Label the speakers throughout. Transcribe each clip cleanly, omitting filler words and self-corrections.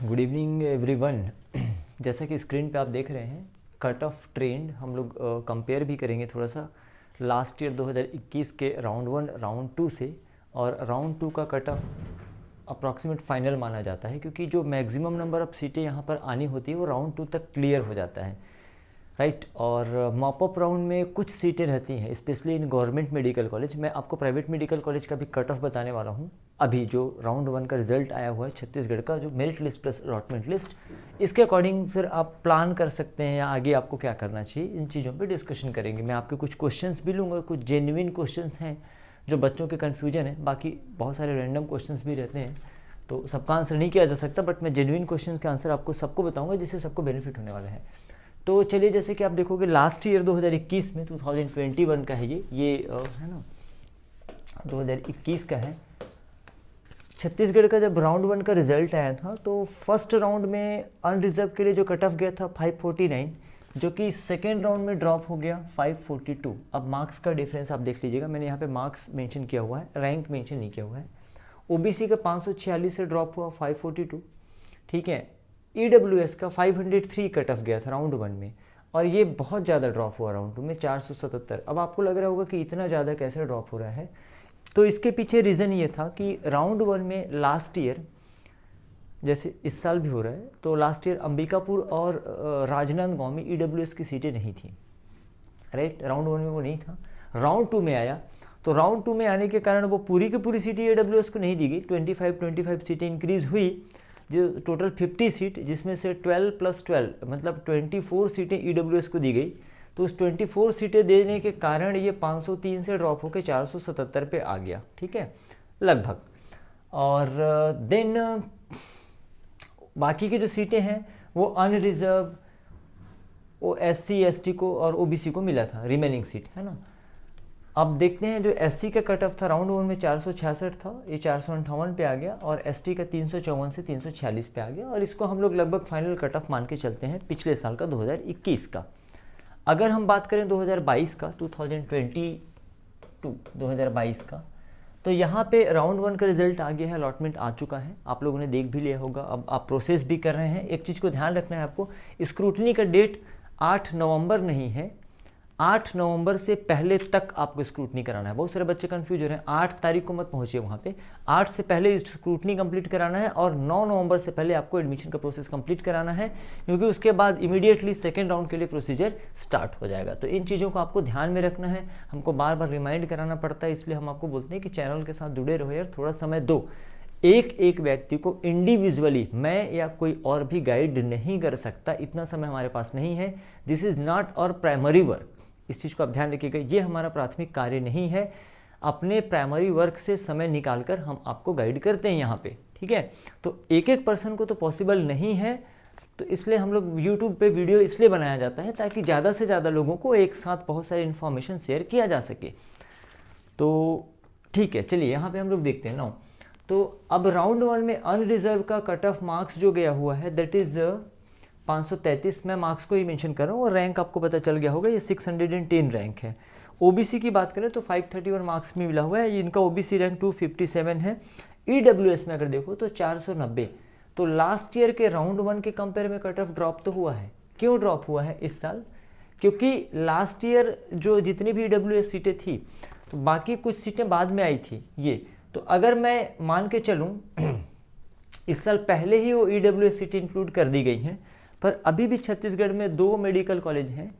Speaker 1: Good evening everyone. जैसा कि screen पे आप देख रहे हैं, कट ऑफ ट्रेंड हम लोग कंपेयर भी करेंगे थोड़ा सा लास्ट ईयर 2021 के राउंड 1 राउंड 2 से। और राउंड 2 का कट ऑफ अप्रॉक्सीमेट फाइनल माना जाता है, क्योंकि जो मैक्सिमम नंबर ऑफ सीटें यहाँ पर आनी होती है वो राउंड 2 तक क्लियर हो जाता है, राइट। और मॉपअप राउंड में कुछ सीटें रहती हैं, specially in government medical college. मैं आपको प्राइवेट मेडिकल कॉलेज का भी कट ऑफ बताने वाला हूँ। अभी जो राउंड 1 का रिजल्ट आया हुआ है छत्तीसगढ़ का, जो merit list plus allotment list, इसके अकॉर्डिंग फिर आप प्लान कर सकते हैं या आगे आपको क्या करना चाहिए, इन चीज़ों पे डिस्कशन करेंगे। मैं आपके कुछ क्वेश्चंस भी लूँगा, कुछ जेन्युइन क्वेश्चंस हैं जो बच्चों के कन्फ्यूजन है, बाकी बहुत सारे रैंडम क्वेश्चंस भी रहते हैं तो सबका आंसर नहीं किया जा सकता, बट मैं जेन्युइन क्वेश्चन के आंसर आपको सबको बताऊँगा जिससे सबको बेनिफिट होने वाला है। तो चलिए, जैसे कि आप देखोगे लास्ट ईयर 2021 में 2021 का है ये है ना, 2021 का है। छत्तीसगढ़ का जब राउंड 1 का रिजल्ट आया था तो फर्स्ट राउंड में अनरिजर्व के लिए जो कट ऑफ गया था 549, जो कि सेकेंड राउंड में ड्रॉप हो गया 542। अब मार्क्स का डिफरेंस आप देख लीजिएगा, मैंने यहाँ पे मार्क्स मेंशन किया हुआ है, रैंक मेंशन नहीं किया हुआ है। ओबीसी का 546 से ड्रॉप हुआ 542, ठीक है। ईडब्ल्यूएस का 503 कट ऑफ गया था राउंड 1 में, और ये बहुत ज़्यादा ड्रॉप हुआ राउंड 2 में 477। अब आपको लग रहा होगा कि इतना ज़्यादा कैसे ड्रॉप हो रहा है, तो इसके पीछे रीज़न ये था कि राउंड 1 में लास्ट ईयर, जैसे इस साल भी हो रहा है, तो लास्ट ईयर अंबिकापुर और राजनांदगांव में ईडब्ल्यूएस की सीटें नहीं थी, राइट। राउंड 1 में वो नहीं था, राउंड 2 में आया। तो राउंड 2 में आने के कारण वो पूरी की पूरी सीटें ईडब्ल्यूएस को नहीं दी गई, 25 सीटें इंक्रीज़ हुई, जो टोटल 50 सीट, जिसमें से 12 + 12 मतलब 24 सीटें ईडब्ल्यूएस को दी गई। तो उस 24 सीटें देने के कारण ये 503 से ड्रॉप होकर 477 पे आ गया, ठीक है, लगभग। और देन बाकी की जो सीटें हैं वो अनरिजर्व, वो SC ST को और OBC को मिला था, रिमेनिंग सीट, है ना। अब देखते हैं, जो SC का कट ऑफ था राउंड 1 में 466 था, ये 458 पे आ गया, और ST का 354 से 346 पे आ गया। और इसको हम लोग लगभग फाइनल कट ऑफ मान के चलते हैं पिछले साल का 2021 का। अगर हम बात करें 2022 का, 2022 का, तो यहाँ पे राउंड 1 का रिजल्ट आ गया है, अलॉटमेंट आ चुका है, आप लोगों ने देख भी लिया होगा। अब आप प्रोसेस भी कर रहे हैं। एक चीज़ को ध्यान रखना है आपको, स्क्रूटनी का डेट 8 नवंबर नहीं है, 8 नवंबर से पहले तक आपको स्क्रूटनी कराना है। बहुत सारे बच्चे कंफ्यूज हो रहे हैं, 8 तारीख को मत पहुंचिए वहाँ पे, 8 से पहले स्क्रूटनी कंप्लीट कराना है, और 9 नवंबर से पहले आपको एडमिशन का प्रोसेस कंप्लीट कराना है, क्योंकि उसके बाद इमीडिएटली सेकेंड राउंड के लिए प्रोसीजर स्टार्ट हो जाएगा। तो इन चीज़ों को आपको ध्यान में रखना है, हमको बार बार रिमाइंड कराना पड़ता है, इसलिए हम आपको बोलते हैं कि चैनल के साथ जुड़े रहो यार, थोड़ा समय दो। एक एक व्यक्ति को इंडिविजुअली मैं या कोई और भी गाइड नहीं कर सकता, इतना समय हमारे पास नहीं है। This is not our primary work, इस चीज़ को आप ध्यान रखिएगा, ये हमारा प्राथमिक कार्य नहीं है। अपने प्राइमरी वर्क से समय निकालकर हम आपको गाइड करते हैं यहाँ पे, ठीक है। तो एक एक पर्सन को तो पॉसिबल नहीं है, तो इसलिए हम लोग यूट्यूब पे वीडियो इसलिए बनाया जाता है ताकि ज़्यादा से ज़्यादा लोगों को एक साथ बहुत सारी इन्फॉर्मेशन शेयर किया जा सके। तो ठीक है, चलिए यहाँ पे हम लोग देखते हैं ना। तो अब राउंड 1 में अनरिजर्व का कट ऑफ मार्क्स जो गया हुआ है, दैट इज़ 533। मैं मार्क्स को ही मेंशन कर रहा हूँ, और रैंक आपको पता चल गया होगा, ये 610 रैंक है। ओबीसी की बात करें तो 531 मार्क्स में मिला हुआ है, इनका ओबीसी रैंक 257 है। ईडब्ल्यूएस में अगर देखो तो 490। तो लास्ट ईयर के राउंड 1 के कंपेयर में कट ऑफ ड्रॉप तो हुआ है। क्यों ड्रॉप हुआ है इस साल? क्योंकि लास्ट ईयर जो जितनी भी ईडब्ल्यूएस सीटें थी, तो बाकी कुछ सीटें बाद में आई थी ये। तो अगर मैं मान के चलूँ इस साल पहले ही वो ईडब्ल्यूएस सीटें इंक्लूड कर दी गई हैं, पर अभी भी छत्तीसगढ़ में 2 मेडिकल कॉलेज हैं,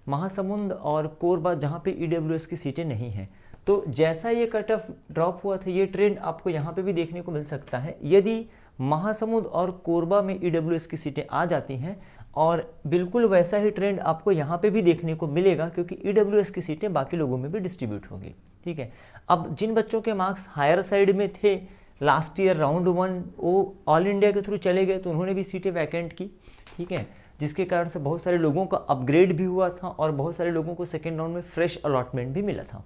Speaker 1: महासमुंद और कोरबा, जहाँ पे ईडब्ल्यूएस की सीटें नहीं हैं। तो जैसा ये कट ऑफ ड्रॉप हुआ था, ये ट्रेंड आपको यहाँ पे भी देखने को मिल सकता है। यदि महासमुंद और कोरबा में ईडब्ल्यूएस की सीटें आ जाती हैं, और बिल्कुल वैसा ही ट्रेंड आपको यहाँ पे भी देखने को मिलेगा, क्योंकि ईडब्ल्यूएस की सीटें बाकी लोगों में भी डिस्ट्रीब्यूट होंगी, ठीक है। अब जिन बच्चों के मार्क्स हायर साइड में थे लास्ट ईयर राउंड 1, वो ऑल इंडिया के थ्रू चले गए, तो उन्होंने भी सीटें वैकेंट की, ठीक है, जिसके कारण से बहुत सारे लोगों का अपग्रेड भी हुआ था, और बहुत सारे लोगों को सेकेंड राउंड में फ्रेश अलॉटमेंट भी मिला था।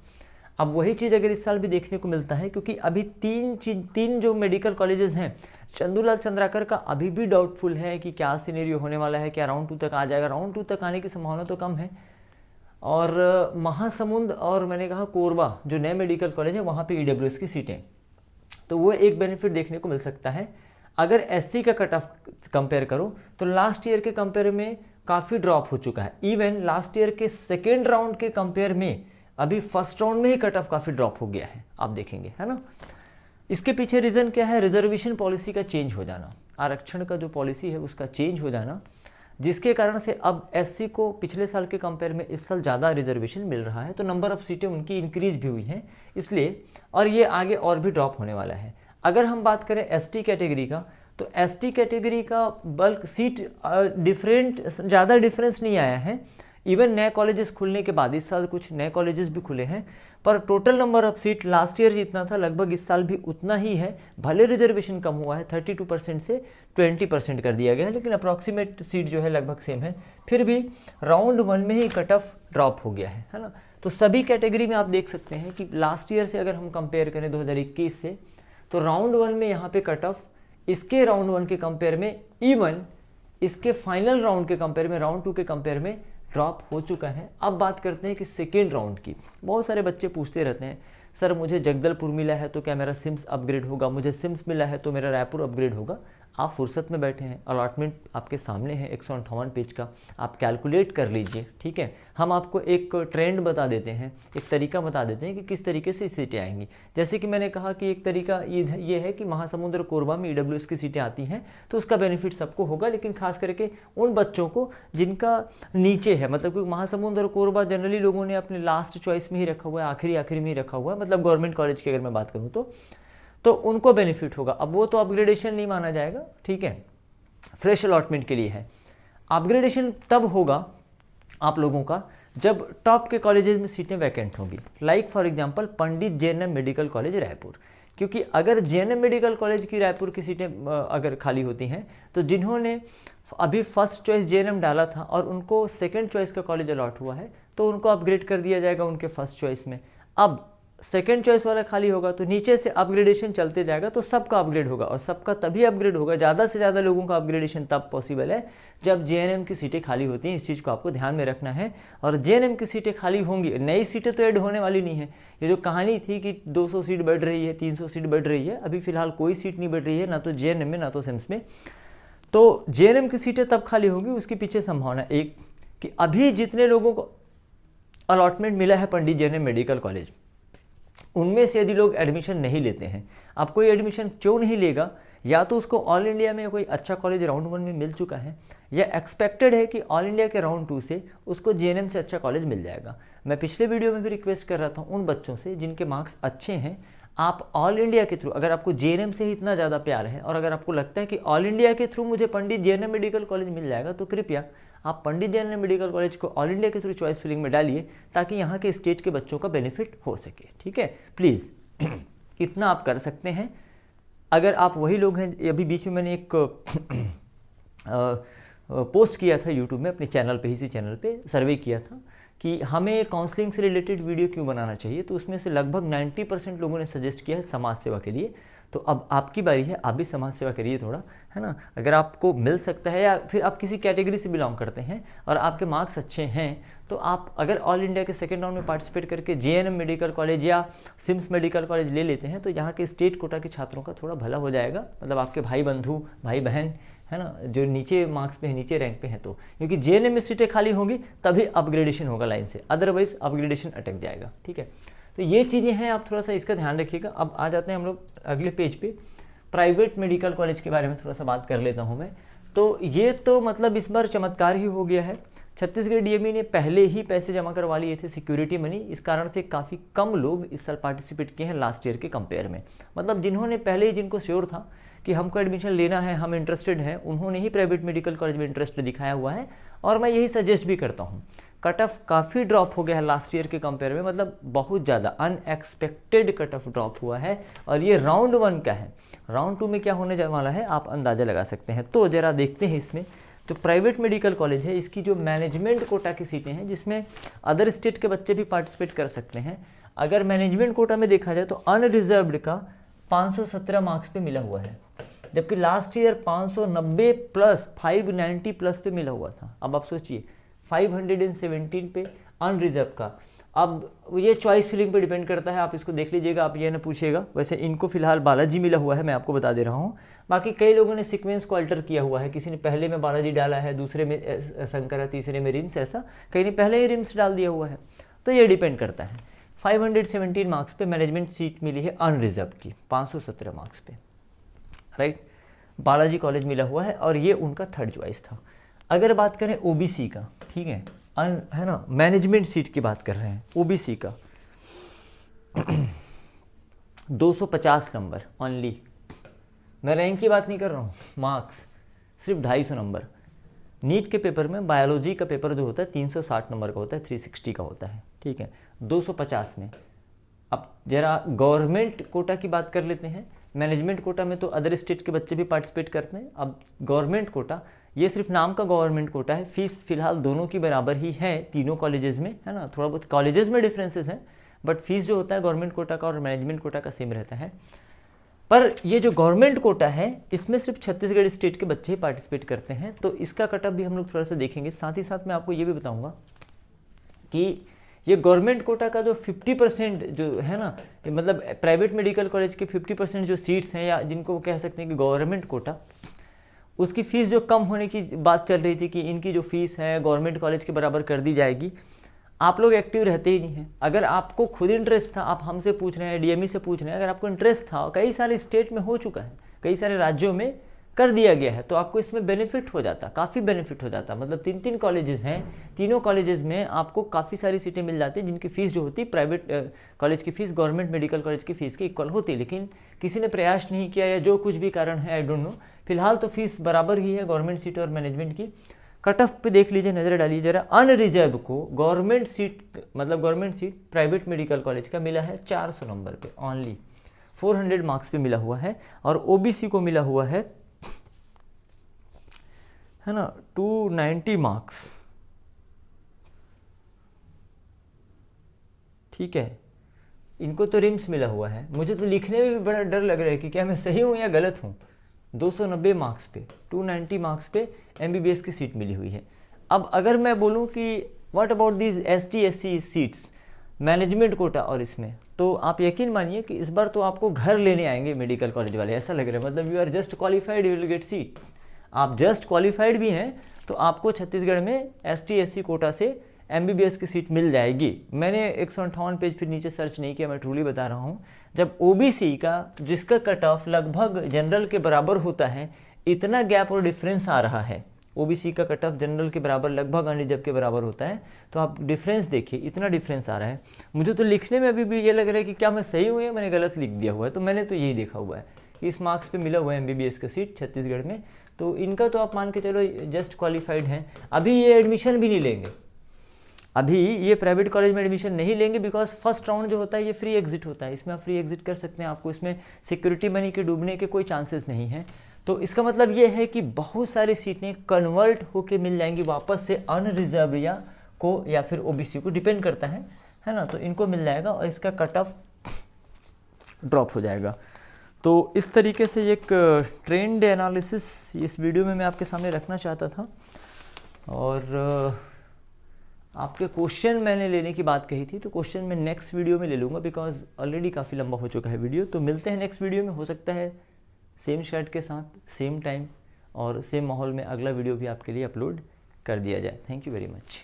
Speaker 1: अब वही चीज़ अगर इस साल भी देखने को मिलता है, क्योंकि अभी तीन जो मेडिकल कॉलेजेस हैं, चंदूलाल चंद्राकर का अभी भी डाउटफुल है कि क्या सिनेरियो होने वाला है, क्या राउंड 2 तक आ जाएगा। राउंड 2 तक आने की संभावना तो कम है। और महासमुंद और मैंने कहा कोरबा, जो नए मेडिकल कॉलेज है, वहाँ पे ईडब्ल्यूएस की सीटें, तो वो एक बेनिफिट देखने को मिल सकता है। अगर SC का कट ऑफ कंपेयर करो तो लास्ट ईयर के कंपेयर में काफ़ी ड्रॉप हो चुका है। इवन लास्ट ईयर के सेकेंड राउंड के कंपेयर में अभी फर्स्ट राउंड में ही कट ऑफ काफ़ी ड्रॉप हो गया है, आप देखेंगे, है ना। इसके पीछे रीज़न क्या है? रिजर्वेशन पॉलिसी का चेंज हो जाना, आरक्षण का जो पॉलिसी है उसका चेंज हो जाना, जिसके कारण से अब एससी को पिछले साल के कंपेयर में इस साल ज़्यादा रिजर्वेशन मिल रहा है, तो नंबर ऑफ सीटें उनकी इंक्रीज भी हुई हैं इसलिए, और ये आगे और भी ड्रॉप होने वाला है। अगर हम बात करें एसटी कैटेगरी का, तो एसटी कैटेगरी का बल्क सीट ज़्यादा डिफरेंस नहीं आया है। इवन नए कॉलेजेस खुलने के बाद इस साल कुछ नए कॉलेजेस भी खुले हैं, पर total number of seat last year जितना था लगभग इस साल भी उतना ही है। भले रिजर्वेशन कम हुआ है, 32% से 20% कर दिया गया है, लेकिन अप्रॉक्सीमेट सीट जो है लगभग सेम है। फिर भी राउंड 1 में ही कट ऑफ ड्रॉप हो गया है ना। तो सभी कैटेगरी में आप देख सकते हैं कि लास्ट ईयर से अगर हम कंपेयर करें 2021 से, तो राउंड 1 में यहाँ पे कट ऑफ इसके राउंड 1 के कंपेयर में, इवन इसके फाइनल राउंड के कंपेयर में, राउंड 2 के कंपेयर में ड्रॉप हो चुका है। अब बात करते हैं कि सेकेंड राउंड की। बहुत सारे बच्चे पूछते रहते हैं, सर मुझे जगदलपुर मिला है तो क्या मेरा सिम्स अपग्रेड होगा, मुझे सिम्स मिला है तो मेरा रायपुर अपग्रेड होगा। आप फुर्सत में बैठे हैं, अलॉटमेंट आपके सामने है 158 पेज का, आप कैलकुलेट कर लीजिए, ठीक है। हम आपको एक ट्रेंड बता देते हैं, एक तरीका बता देते हैं कि किस तरीके से सीटें आएंगी। जैसे कि मैंने कहा कि एक तरीका ये है कि महासमुंद कोरबा में ईडब्ल्यूएस की सीटें आती हैं तो उसका बेनिफिट सबको होगा, लेकिन खास करके उन बच्चों को जिनका नीचे है, मतलब कि महासमुंद और कोरबा जनरली लोगों ने अपने लास्ट चॉइस में ही रखा हुआ है, आखिरी में ही रखा हुआ है, मतलब गवर्नमेंट कॉलेज की अगर मैं बात करूँ तो उनको बेनिफिट होगा। अब वो तो अपग्रेडेशन नहीं माना जाएगा, ठीक है, फ्रेश अलॉटमेंट के लिए है। अपग्रेडेशन तब होगा आप लोगों का जब टॉप के कॉलेजेस में सीटें वैकेंट होंगी, like for example Pandit JNM medical college Raipur. क्योंकि अगर जेएनएम मेडिकल कॉलेज की रायपुर की सीटें अगर खाली होती हैं तो जिन्होंने अभी फर्स्ट चॉइस जेएनएम डाला था और उनको सेकेंड चॉइस का कॉलेज अलॉट हुआ है तो उनको अपग्रेड कर दिया जाएगा उनके फर्स्ट चॉइस में। अब सेकेंड चॉइस वाला खाली होगा तो नीचे से अपग्रेडेशन चलते जाएगा, तो सबका अपग्रेड होगा, और सबका तभी अपग्रेड होगा, ज़्यादा से ज़्यादा लोगों का अपग्रेडेशन तब पॉसिबल है जब जेएनएम की सीटें खाली होती हैं। इस चीज़ को आपको ध्यान में रखना है। और जेएनएम की सीटें खाली होंगी, नई सीटें तो ऐड होने वाली नहीं है। ये जो कहानी थी कि 200 सीट बढ़ रही है, 300 सीट बढ़ रही है, अभी फिलहाल कोई सीट नहीं बढ़ रही है, ना तो जेएनएम में ना तो सिम्स में। तो जेएनएम की सीटें तब खाली होंगी, उसके पीछे संभावना एक कि अभी जितने लोगों को अलॉटमेंट मिला है पंडित जेएनएम मेडिकल कॉलेज, उनमें से यदि लोग एडमिशन नहीं लेते हैं, अब कोई एडमिशन क्यों नहीं लेगा? या तो उसको ऑल इंडिया में कोई अच्छा कॉलेज राउंड 1 में मिल चुका है, या एक्सपेक्टेड है कि ऑल इंडिया के राउंड 2 से उसको जेएनएम से अच्छा कॉलेज मिल जाएगा। मैं पिछले वीडियो में भी रिक्वेस्ट कर रहा था उन बच्चों से जिनके मार्क्स अच्छे हैं, आप ऑल इंडिया के थ्रू, अगर आपको जेएनएम से ही इतना ज़्यादा प्यार है और अगर आपको लगता है कि ऑल इंडिया के थ्रू मुझे पंडित जेएनएम मेडिकल कॉलेज मिल जाएगा, तो कृपया आप पंडित जेएनएम मेडिकल कॉलेज को ऑल इंडिया के थ्रू चॉइस फिलिंग में डालिए ताकि यहाँ के स्टेट के बच्चों का बेनिफिट हो सके, ठीक है। प्लीज़ इतना आप कर सकते हैं। अगर आप वही लोग हैं, अभी बीच में मैंने एक पोस्ट किया था यूट्यूब में अपने चैनल पे, इसी चैनल पे सर्वे किया था कि हमें काउंसलिंग से रिलेटेड वीडियो क्यों बनाना चाहिए, तो उसमें से लगभग 90% लोगों ने सजेस्ट किया है समाज सेवा के लिए। तो अब आपकी बारी है, आप भी समाज सेवा करिए थोड़ा, है ना। अगर आपको मिल सकता है या फिर आप किसी कैटेगरी से बिलोंग करते हैं और आपके मार्क्स अच्छे हैं, तो आप अगर ऑल इंडिया के सेकेंड राउंड में पार्टिसिपेट करके जेएनएम मेडिकल कॉलेज या सिम्स मेडिकल कॉलेज ले लेते हैं तो यहाँ के स्टेट कोटा के छात्रों का थोड़ा भला हो जाएगा। मतलब आपके भाई बंधु, भाई बहन, है ना, जो नीचे मार्क्स पे है, नीचे रैंक पे हैं, तो क्योंकि जेएनएम में सीटें खाली होंगी तभी अपग्रेडेशन होगा लाइन से, अदरवाइज अपग्रेडेशन अटक जाएगा, ठीक है। तो ये चीज़ें हैं, आप थोड़ा सा इसका ध्यान रखिएगा। अब आ जाते हैं हम लोग अगले पेज पे, प्राइवेट मेडिकल कॉलेज के बारे में थोड़ा सा बात कर लेता हूँ मैं। तो ये तो मतलब इस बार चमत्कार ही हो गया है। छत्तीसगढ़ डीएमई ने पहले ही पैसे जमा करवा लिए थे, सिक्योरिटी मनी, इस कारण से काफ़ी कम लोग इस साल पार्टिसिपेट किए हैं लास्ट ईयर के कंपेयर में। मतलब जिन्होंने पहले ही, जिनको श्योर था कि हमको एडमिशन लेना है, हम इंटरेस्टेड हैं, उन्होंने ही प्राइवेट मेडिकल कॉलेज में इंटरेस्ट दिखाया हुआ है। और मैं यही सजेस्ट भी करता हूँ। कट ऑफ काफ़ी ड्रॉप हो गया है लास्ट ईयर के कंपेयर में, मतलब बहुत ज़्यादा अनएक्सपेक्टेड कट ऑफ ड्रॉप हुआ है, और ये राउंड 1 का है। राउंड 2 में क्या होने वाला है आप अंदाज़ा लगा सकते हैं। तो ज़रा देखते हैं इसमें जो प्राइवेट मेडिकल कॉलेज है, इसकी जो मैनेजमेंट कोटा की सीटें हैं, जिसमें अदर स्टेट के बच्चे भी पार्टिसिपेट कर सकते हैं। अगर मैनेजमेंट कोटा में देखा जाए तो अनरिजर्व्ड का 517 मार्क्स पे मिला हुआ है, जबकि लास्ट ईयर 590 प्लस 590 प्लस पे मिला हुआ था। अब आप सोचिए 517 पे अनरिजर्व का, अब ये चॉइस फिलिंग पे डिपेंड करता है, आप इसको देख लीजिएगा, आप ये ना पूछिएगा। वैसे इनको फिलहाल बालाजी मिला हुआ है, मैं आपको बता दे रहा हूँ। बाकी कई लोगों ने सीक्वेंस को अल्टर किया हुआ है, किसी ने पहले में बालाजी डाला है, दूसरे में शंकर है, तीसरे में रिम्स, ऐसा कहीं ने पहले ही रिम्स डाल दिया हुआ है, तो ये डिपेंड करता है। 517 मार्क्स पे मैनेजमेंट सीट मिली है अनरिजर्व की, 517 मार्क्स पे, राइट। बालाजी कॉलेज मिला हुआ है और ये उनका थर्ड चॉइस था। अगर बात करें ओबीसी का, ठीक है ना, मैनेजमेंट सीट की बात कर रहे हैं, ओबीसी का 250 नंबर ओनली, मैं रैंक की बात नहीं कर रहा हूँ, मार्क्स सिर्फ 250 नंबर। नीट के पेपर में बायोलॉजी का पेपर जो होता है 360 नंबर का होता है, 360 का होता है, ठीक है, 250 में। अब जरा गवर्नमेंट कोटा की बात कर लेते हैं। मैनेजमेंट कोटा में तो अदर स्टेट के बच्चे भी पार्टिसिपेट करते हैं। अब गवर्नमेंट कोटा, ये सिर्फ नाम का गवर्नमेंट कोटा है, फीस फिलहाल दोनों की बराबर ही है तीनों कॉलेजेस में, है ना, थोड़ा बहुत कॉलेजेस में डिफरेंसेस हैं, बट फीस जो होता है गवर्नमेंट कोटा का और मैनेजमेंट कोटा का सेम रहता है। पर ये जो गवर्नमेंट कोटा है इसमें सिर्फ छत्तीसगढ़ स्टेट के बच्चे ही पार्टिसिपेट करते हैं, तो इसका कटअप भी हम लोग थोड़ा सा देखेंगे। साथ ही साथ मैं आपको ये भी बताऊंगा कि ये गवर्नमेंट कोटा का जो 50% जो है ना, मतलब प्राइवेट मेडिकल कॉलेज के 50% जो सीट्स हैं, या जिनको कह सकते हैं कि गवर्नमेंट कोटा, उसकी फ़ीस जो कम होने की बात चल रही थी कि इनकी जो फीस है गवर्नमेंट कॉलेज के बराबर कर दी जाएगी। आप लोग एक्टिव रहते ही नहीं हैं। अगर आपको खुद इंटरेस्ट था, आप हमसे पूछ रहे हैं, डीएमई से पूछ रहे हैं, अगर आपको इंटरेस्ट था, कई सारे स्टेट में हो चुका है, कई सारे राज्यों में कर दिया गया है, तो आपको इसमें बेनिफिट हो जाता, काफ़ी बेनिफिट हो जाता। मतलब 3 कॉलेजेस हैं, तीनों कॉलेजेस में आपको काफ़ी सारी सीटें मिल जाती हैं, जिनकी फ़ीस जो होती है प्राइवेट कॉलेज की फ़ीस गवर्नमेंट मेडिकल कॉलेज की फ़ीस के इक्वल होती है। लेकिन किसी ने प्रयास नहीं किया, या जो कुछ भी कारण है, आई डोंट नो, फिलहाल तो फीस बराबर ही है गवर्नमेंट सीट और मैनेजमेंट की। कट ऑफ पे देख लीजिए, नज़र डालिए जरा। अनरिजर्व को गवर्नमेंट सीट, मतलब government seat private medical college का मिला है 400 नंबर पे ओनली, 400 मार्क्स पे मिला हुआ है। और ओबीसी को मिला हुआ है ना 290 मार्क्स, ठीक है। इनको तो रिम्स मिला हुआ है। मुझे तो लिखने में भी बड़ा डर लग रहा है कि क्या मैं सही हूँ या गलत हूँ। 290 मार्क्स पे, 290 मार्क्स पे एमबीबीएस की सीट मिली हुई है। अब अगर मैं बोलूँ कि what about these ST/SC seats, management quota और इसमें, तो आप यकीन मानिए कि इस बार तो आपको घर लेने आएंगे मेडिकल कॉलेज वाले, ऐसा लग रहा है। मतलब you are just qualified, you will get seat. आप जस्ट क्वालिफाइड भी हैं तो आपको छत्तीसगढ़ में ST/SC कोटा से एमबीबीएस की सीट मिल जाएगी। मैंने 158 पेज फिर नीचे सर्च नहीं किया, मैं ट्रूली बता रहा हूँ। जब ओबीसी का, जिसका कट ऑफ लगभग जनरल के बराबर होता है, इतना गैप और डिफरेंस आ रहा है, ओबीसी का कट ऑफ जनरल के बराबर लगभग अनरिजर्व के बराबर होता है, तो आप डिफरेंस देखिए, इतना डिफरेंस आ रहा है। मुझे तो लिखने में अभी भी ये लग रहा है कि क्या मैं सही हूँ या मैंने गलत लिख दिया हुआ है। तो मैंने तो यही देखा हुआ है, इस मार्क्स पे मिला हुआ है एमबीबीएस का सीट छत्तीसगढ़ में, तो इनका तो आप मान के चलो जस्ट क्वालिफाइड हैं। अभी ये एडमिशन भी नहीं लेंगे, अभी ये प्राइवेट कॉलेज में एडमिशन नहीं लेंगे, बिकॉज फर्स्ट राउंड जो होता है ये फ्री एग्जिट होता है, इसमें आप फ्री एग्जिट कर सकते हैं, आपको इसमें सिक्योरिटी मनी के डूबने के कोई चांसेस नहीं हैं। तो इसका मतलब ये है कि बहुत सारी सीटें कन्वर्ट होके मिल जाएंगी वापस से अनरिजर्व या फिर ओबीसी को, डिपेंड करता है ना, तो इनको मिल जाएगा और इसका कट ऑफ ड्रॉप हो जाएगा। तो इस तरीके से एक ट्रेंड एनालिसिस इस वीडियो में मैं आपके सामने रखना चाहता था। और आपके क्वेश्चन मैंने लेने की बात कही थी, तो क्वेश्चन मैं नेक्स्ट वीडियो में ले लूँगा, बिकॉज ऑलरेडी काफ़ी लंबा हो चुका है वीडियो। तो मिलते हैं नेक्स्ट वीडियो में, हो सकता है सेम शर्ट के साथ, सेम टाइम और सेम माहौल में अगला वीडियो भी आपके लिए अपलोड कर दिया जाए। Thank you very much.